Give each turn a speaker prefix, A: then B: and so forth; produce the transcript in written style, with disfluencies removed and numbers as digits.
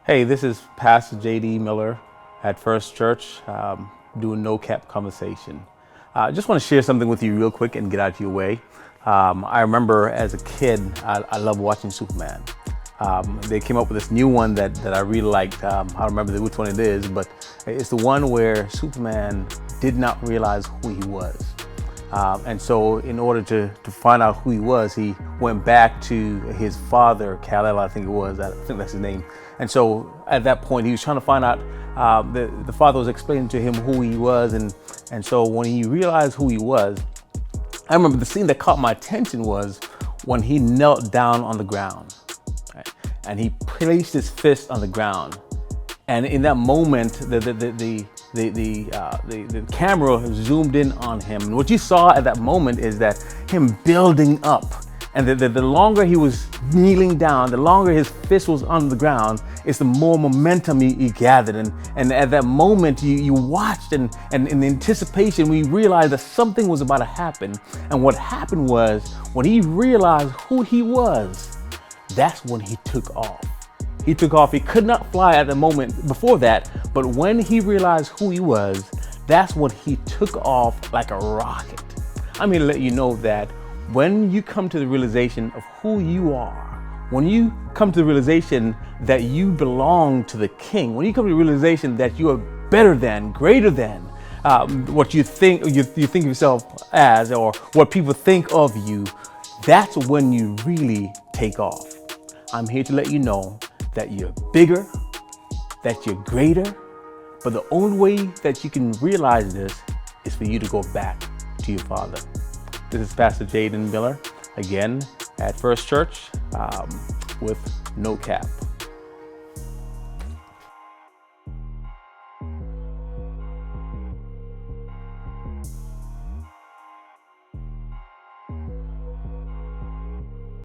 A: Hey, this is Pastor J.D. Miller at First Church, doing No Cap Conversation. I just want to share something with you real quick and get out of your way. I remember as a kid, I loved watching Superman. They came up with this new one that I really liked. I don't remember which one it is, but it's the one where Superman did not realize who he was. And so in order to find out who he was, he went back to his father, Kal-El, I think it was. I think that's his name. And so at that point, he was trying to find out, the father was explaining to him who he was. And so when he realized who he was, I remember the scene that caught my attention was when he knelt down on the ground, right? And he placed his fist on the ground. And in that moment, the camera zoomed in on him. And what you saw at that moment is that him building up. And the longer he was kneeling down, the longer his fist was on the ground, it's the more momentum he gathered. And at that moment, you watched, and in anticipation, we realized that something was about to happen. And what happened was, when he realized who he was, that's when he took off. He took off. He could not fly at the moment before that, but when he realized who he was, that's when he took off like a rocket. I'm here to let you know that when you come to the realization of who you are, when you come to the realization that you belong to the King, when you come to the realization that you are better than, greater than what you think of yourself as, or what people think of you, that's when you really take off. I'm here to let you know that you're bigger, that you're greater, but the only way that you can realize this is for you to go back to your Father. This is Pastor Jaden Miller, again, at First Church, with No Cap.